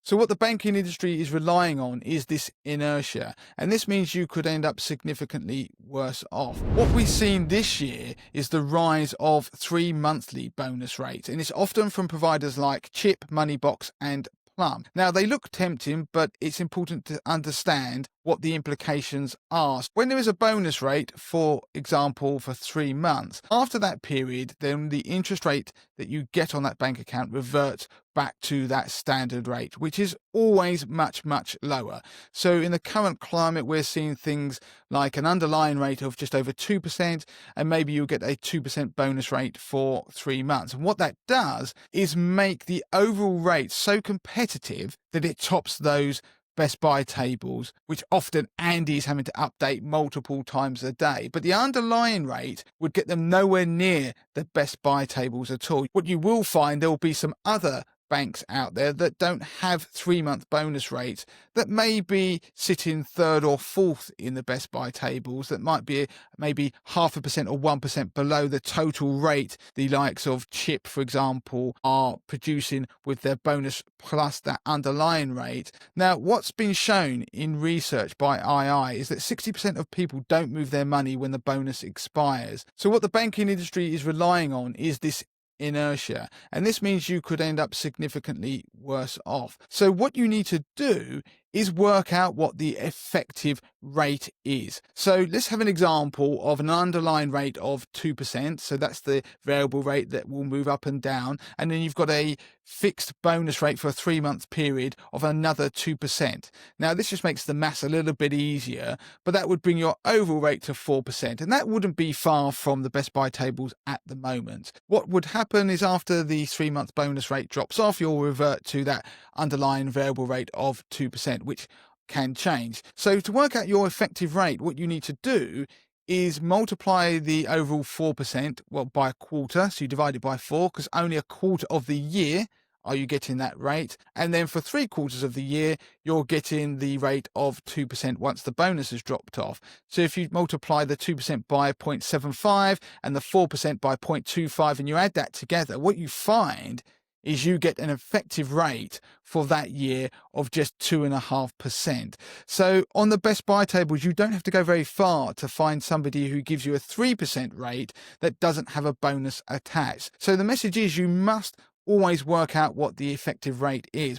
So what the banking industry is relying on is this inertia, and this means you could end up significantly worse off. What we've seen this year is the rise of 3 monthly bonus rates, and it's often from providers like Chip, Moneybox, and Plum. Now, they look tempting, but it's important to understand what the implications are. When there is a bonus rate, for example, for 3 months, after that period, then the interest rate that you get on that bank account reverts back to that standard rate, which is always much, much lower. So in the current climate, we're seeing things like an underlying rate of just over 2%, and maybe you'll get a 2% bonus rate for 3 months. And what that does is make the overall rate so competitive that it tops those Best Buy tables, which often Andy's having to update multiple times a day. But the underlying rate would get them nowhere near the Best Buy tables at all. What you will find, there will be some other banks out there that don't have 3 month bonus rates, that may be sitting third or fourth in the Best Buy tables, that might be maybe 0.5% or 1% below the total rate the likes of Chip, for example, are producing with their bonus plus that underlying rate. Now, what's been shown in research by II is that 60% of people don't move their money when the bonus expires. So what the banking industry is relying on is this inertia, and this means you could end up significantly worse off. So what you need to do is work out what the effective rate is. So let's have an example of an underlying rate of 2%. So that's the variable rate that will move up and down. And then you've got a fixed bonus rate for a 3 month period of another 2%. Now, this just makes the maths a little bit easier, but that would bring your overall rate to 4%. And that wouldn't be far from the Best Buy tables at the moment. What would happen is after the 3 month bonus rate drops off, you'll revert to that underlying variable rate of 2%, which can change. So to work out your effective rate, what you need to do is multiply the overall 4%, by a quarter. So you divide it by 4, because only a quarter of the year are you getting that rate. And then for 3/4 of the year, you're getting the rate of 2% once the bonus has dropped off. So if you multiply the 2% by 0.75 and the 4% by 0.25, and you add that together, what you find is you get an effective rate for that year of just 2.5%. So on the Best Buy tables, you don't have to go very far to find somebody who gives you a 3% rate that doesn't have a bonus attached. So the message is, you must always work out what the effective rate is.